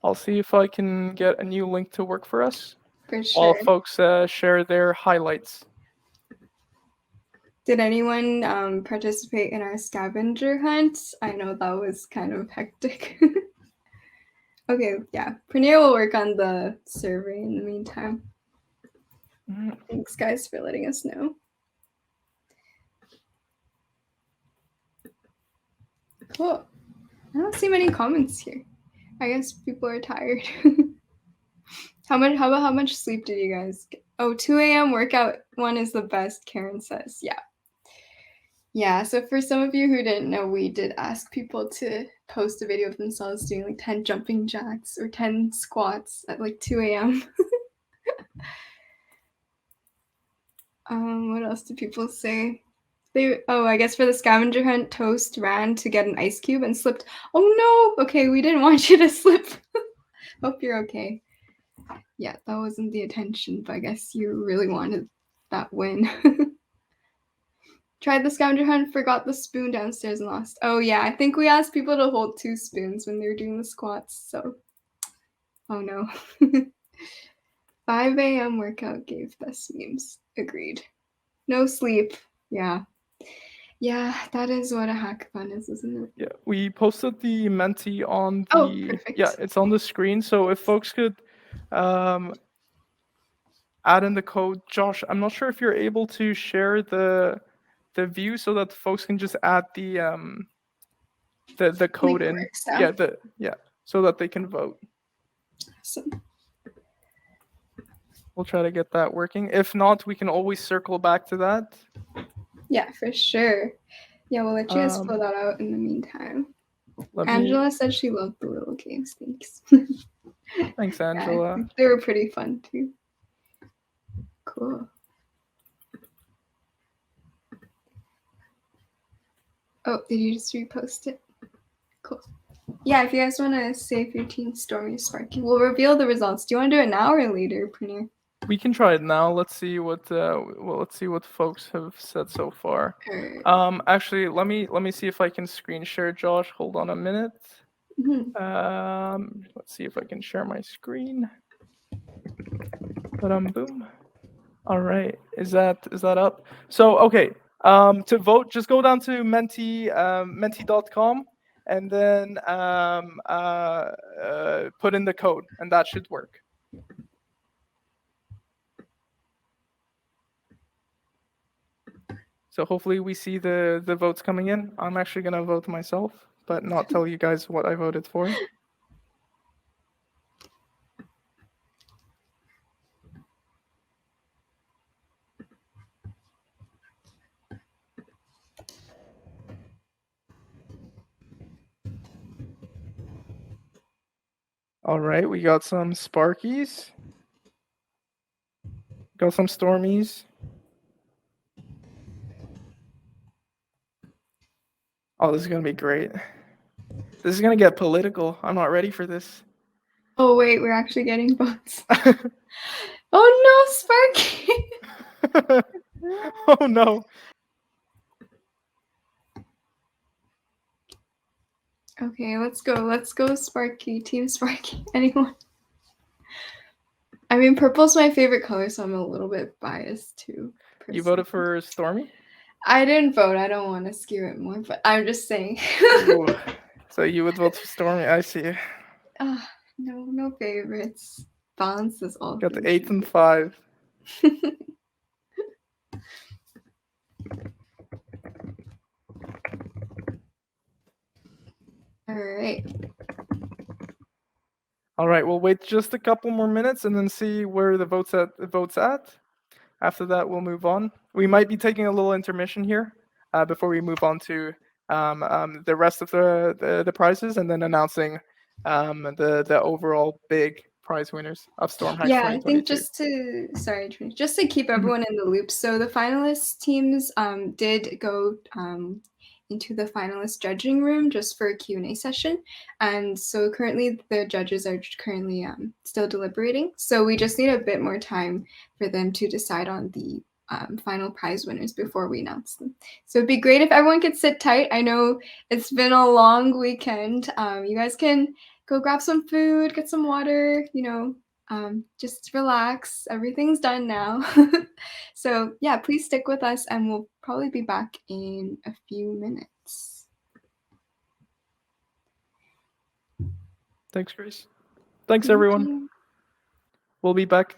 I'll see if I can get a new link to work for us. For sure. While folks share their highlights. Did anyone participate in our scavenger hunt? I know that was kind of hectic. Okay, yeah. Pranir will work on the survey in the meantime. Thanks, guys, for letting us know. Cool. I don't see many comments here. I guess people are tired. How much sleep did you guys get? Oh, 2 a.m. workout one is the best, Karen says. Yeah. Yeah, so for some of you who didn't know, we did ask people to post a video of themselves doing like 10 jumping jacks or 10 squats at like 2 a.m. What else do people say? I guess for the scavenger hunt, Toast ran to get an ice cube and slipped. Oh no! Okay, we didn't want you to slip. Hope you're okay. Yeah, that wasn't the intention, but I guess you really wanted that win. Tried the scavenger hunt, forgot the spoon downstairs and lost. Oh yeah, I think we asked people to hold 2 spoons when they were doing the squats, so. Oh no. 5 a.m. workout gave best memes. Agreed. No sleep. Yeah. Yeah, that is what a hackathon is, isn't it? Yeah, we posted the Menti on the. Oh, perfect. Yeah, it's on the screen. So if folks could add in the code, Josh, I'm not sure if you're able to share the view so that folks can just add the code in. Yeah, so that they can vote. Awesome. We'll try to get that working. If not, we can always circle back to that. Yeah, for sure. Yeah, we'll let you guys fill that out in the meantime. Angela said she loved the little games. Thanks. Thanks, Angela. Yeah, they were pretty fun too. Cool. Oh, did you just repost it? Cool. Yeah, if you guys want to save your team, Stormy, Sparky, we'll reveal the results. Do you want to do it now or later, Pranir? We can try it now. Let's see what let's see what folks have said so far. Actually, let me see if I can screen share, Josh. Hold on a minute. Let's see if I can share my screen. Boom. All right. Is that up? So okay. To vote, just go down to menti.com and then put in the code, and that should work. So hopefully we see the votes coming in. I'm actually gonna vote myself, but not tell you guys what I voted for. All right, we got some Sparkies. Got some Stormies. Oh, this is gonna be great. This is gonna get political. I'm not ready for this. Oh wait, we're actually getting votes. Oh no, Sparky! Oh no. Okay, let's go. Let's go, Sparky. Team Sparky. Anyone? I mean, purple's my favorite color, so I'm a little bit biased too. You voted for Stormy? I didn't vote. I don't want to skew it more, but I'm just saying. Ooh. So you would vote for Stormy? I see. No favorites. Balance is all. Got the 8 and 5. All right. All right, we'll wait just a couple more minutes and then see where the votes at. After that, we'll move on. We might be taking a little intermission here before we move on to the rest of the prizes, and then announcing the overall big prize winners of StormHacks Yeah, I think 2022. just to keep everyone in the loop. So the finalist teams did go into the finalist judging room just for a Q&A session. And so currently the judges are currently still deliberating. So we just need a bit more time for them to decide on the final prize winners before we announce them. So it'd be great if everyone could sit tight. I know it's been a long weekend. You guys can go grab some food, get some water, just relax. Everything's done now. So yeah, please stick with us and we'll probably be back in a few minutes. Thanks, Grace. Thanks, Thank everyone. you. We'll be back.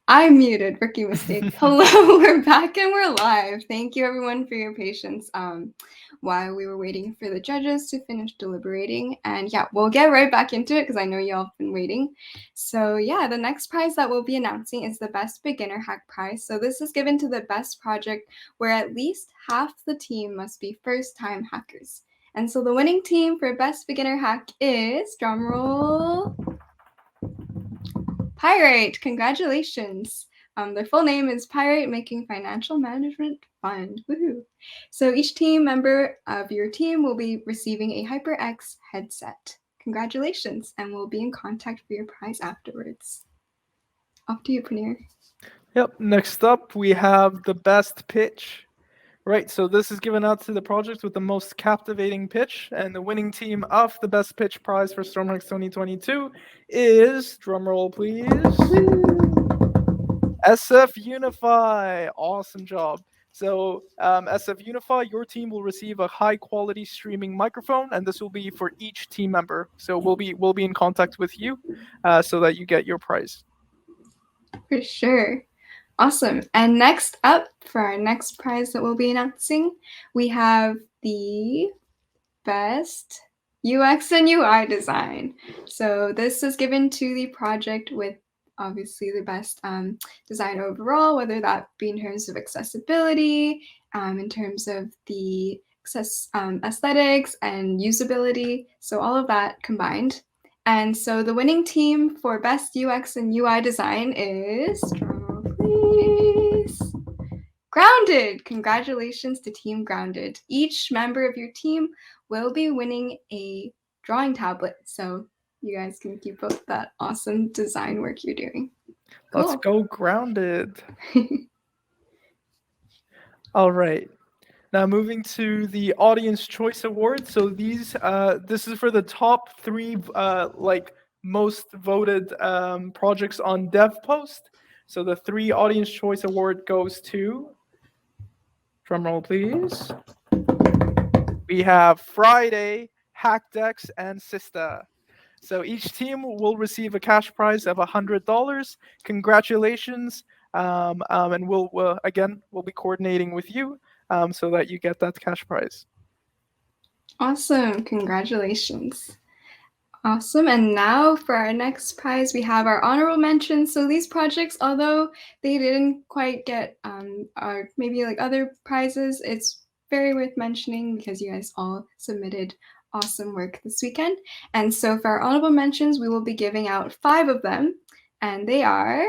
I'm muted. Rookie mistake. Hello, we're back and we're live. Thank you everyone for your patience while we were waiting for the judges to finish deliberating. And yeah, we'll get right back into it because I know y'all have been waiting. So yeah, the next prize that we'll be announcing is the Best Beginner Hack Prize. So this is given to the best project where at least half the team must be first-time hackers. And so the winning team for Best Beginner Hack is, drumroll, Pirate. Congratulations. Their full name is Pirate Making Financial Management Fund. Woohoo! So each team member of your team will be receiving a HyperX headset. Congratulations, and we'll be in contact for your prize afterwards. Off to you, Praneer. Yep. Next up, we have the best pitch. Right, so this is given out to the project with the most captivating pitch, and the winning team of the Best Pitch Prize for StormHacks 2022 is, drumroll please, SF Unify. Awesome job. So SF Unify, your team will receive a high-quality streaming microphone, and this will be for each team member. So we'll be in contact with you so that you get your prize. For sure. Awesome. And next up, for our next prize that we'll be announcing, we have the Best Uxn Ui Design. So this is given to the project with obviously the best design overall, whether that be in terms of accessibility, in terms of the aesthetics and usability. So all of that combined. And so the winning team for Best Uxn Ui Design is, please, Grounded. Congratulations to Team Grounded. Each member of your team will be winning a drawing tablet, so you guys can keep up that awesome design work you're doing. Cool. Let's go Grounded. All right. Now moving to the Audience Choice Award. So these, this is for the top 3 most voted projects on DevPost. So the 3 Audience Choice Award goes to, drumroll please, we have Friday, HackDex, and Sista. So each team will receive a cash prize of $100. Congratulations, and we'll be coordinating with you so that you get that cash prize. Awesome, congratulations. Awesome, and now for our next prize, we have our honorable mentions. So these projects, although they didn't quite get our maybe like other prizes, it's very worth mentioning because you guys all submitted awesome work this weekend. And so for our honorable mentions, we will be giving out 5 of them, and they are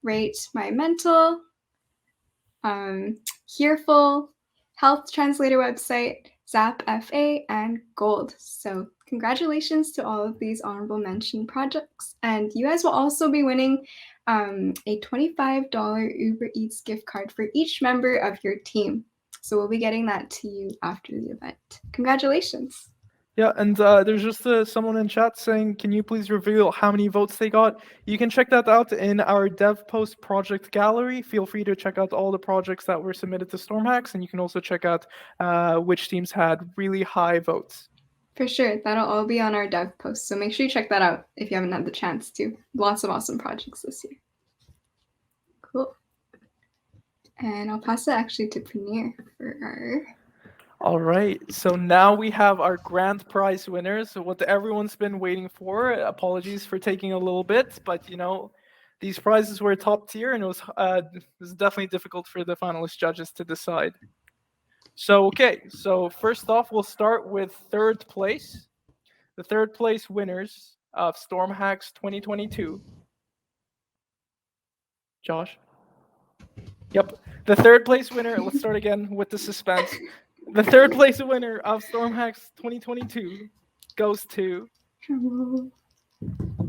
Rate My Mental, Hearful, Health Translator Website, Zap FA, and Gold. So congratulations to all of these honorable mention projects. And you guys will also be winning a $25 Uber Eats gift card for each member of your team. So we'll be getting that to you after the event. Congratulations. Yeah, and there's just someone in chat saying, can you please reveal how many votes they got? You can check that out in our DevPost project gallery. Feel free to check out all the projects that were submitted to StormHacks, and you can also check out which teams had really high votes. For sure, that'll all be on our DevPost, so make sure you check that out if you haven't had the chance to. Lots of awesome projects this year. Cool. And I'll pass it actually to Praneer for our... All right, so now we have our grand prize winners, what everyone's been waiting for. Apologies for taking a little bit, but you know, these prizes were top tier, and it was definitely difficult for the finalist judges to decide. So, okay, so first off, we'll start with 3rd place. The 3rd place winners of StormHacks 2022. Josh? Yep, the 3rd place winner, let's start again with the suspense. The 3rd place winner of StormHacks 2022 goes to,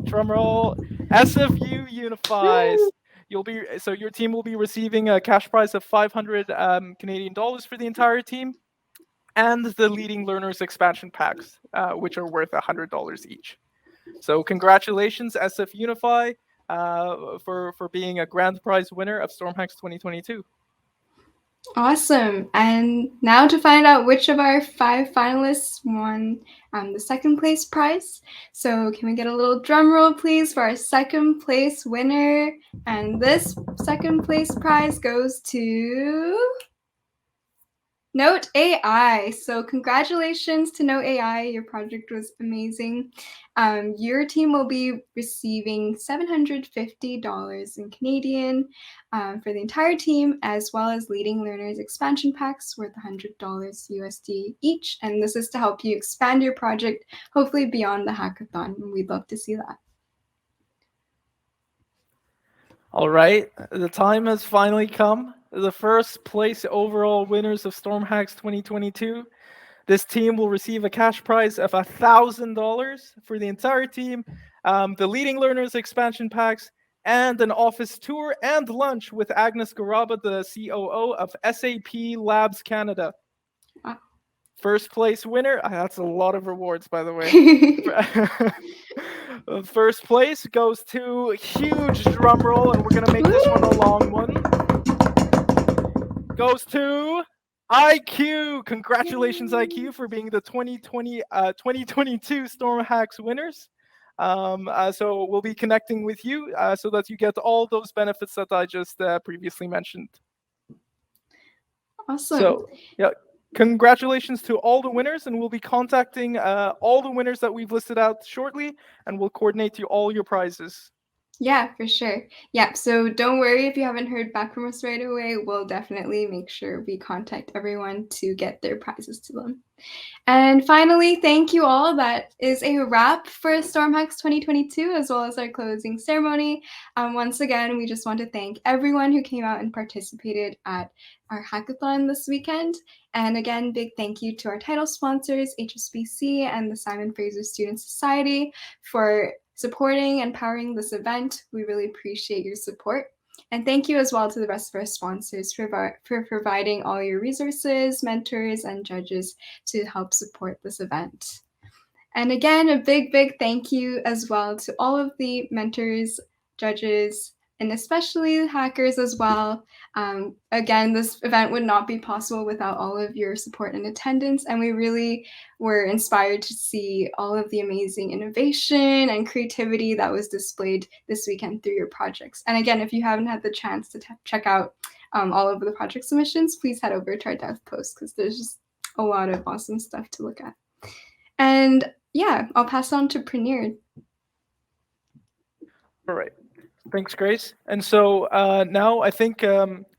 drumroll, SFU Unifies. So your team will be receiving a cash prize of 500 Canadian dollars for the entire team, and the Leading Learners expansion packs, which are worth $100 each. So congratulations, SF Unify, for being a grand prize winner of StormHacks 2022. Awesome. And now to find out which of our 5 finalists won the second place prize. So can we get a little drum roll, please, for our second place winner? And this second place prize goes to Note AI. So congratulations to Note AI. Your project was amazing. Your team will be receiving $750 in Canadian for the entire team, as well as leading learners expansion packs worth $100 USD each. And this is to help you expand your project, hopefully beyond the hackathon. We'd love to see that. All right, the time has finally come. The first place overall winners of StormHacks 2022. This team will receive a cash prize of $1,000 for the entire team, the leading learners expansion packs, and an office tour and lunch with Agnes Garaba, the COO of SAP Labs Canada. Wow. First place winner, that's a lot of rewards, by the way. First place goes to, huge drum roll, and we're going to make this one a long one. Goes to IQ. Congratulations, IQ, for being the 2022 StormHacks winners. So we'll be connecting with you so that you get all those benefits that I just previously mentioned. Awesome. So, yeah. Congratulations to all the winners, and we'll be contacting all the winners that we've listed out shortly, and we'll coordinate you all your prizes. Yeah, for sure. Yeah, so don't worry if you haven't heard back from us right away. We'll definitely make sure we contact everyone to get their prizes to them. And finally, thank you all. That is a wrap for StormHacks 2022, as well as our closing ceremony. Once again, we just want to thank everyone who came out and participated at our hackathon this weekend. And again, big thank you to our title sponsors, HSBC and the Simon Fraser Student Society, for supporting and powering this event. We really appreciate your support. And thank you as well to the rest of our sponsors for providing all your resources, mentors, and judges to help support this event. And again, a big, big thank you as well to all of the mentors, judges, and especially hackers as well. Again, this event would not be possible without all of your support and attendance, and we really were inspired to see all of the amazing innovation and creativity that was displayed this weekend through your projects. And again, if you haven't had the chance to check out all of the project submissions, please head over to our dev post because there's just a lot of awesome stuff to look at. And yeah, I'll pass on to Pranir. All right. Thanks, Grace. And so now I think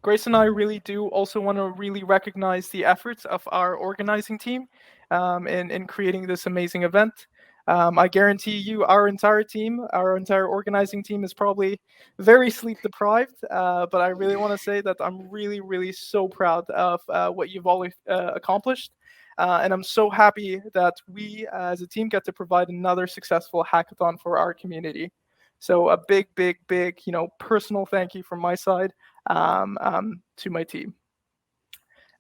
Grace and I really do also want to really recognize the efforts of our organizing team in creating this amazing event. I guarantee you our entire organizing team is probably very sleep deprived, but I really want to say that I'm really, really so proud of what you've all accomplished. And I'm so happy that we as a team get to provide another successful hackathon for our community. So a big, big, big, personal thank you from my side to my team.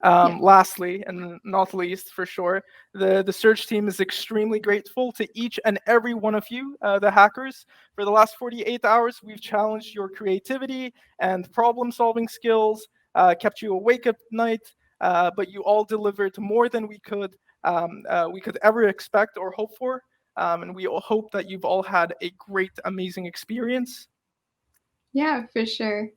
Lastly, and not least for sure, the search team is extremely grateful to each and every one of you, the hackers. For the last 48 hours, we've challenged your creativity and problem-solving skills, kept you awake at night, but you all delivered more than we could ever expect or hope for. And we all hope that you've all had a great, amazing experience. Yeah, for sure.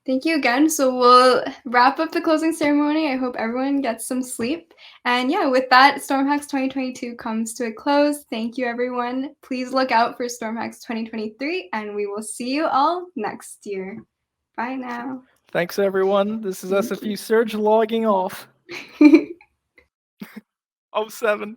Thank you again. So we'll wrap up the closing ceremony. I hope everyone gets some sleep. And yeah, with that, StormHacks 2022 comes to a close. Thank you, everyone. Please look out for StormHacks 2023, and we will see you all next year. Bye now. Thanks, everyone. This is SFU Surge logging off. 07.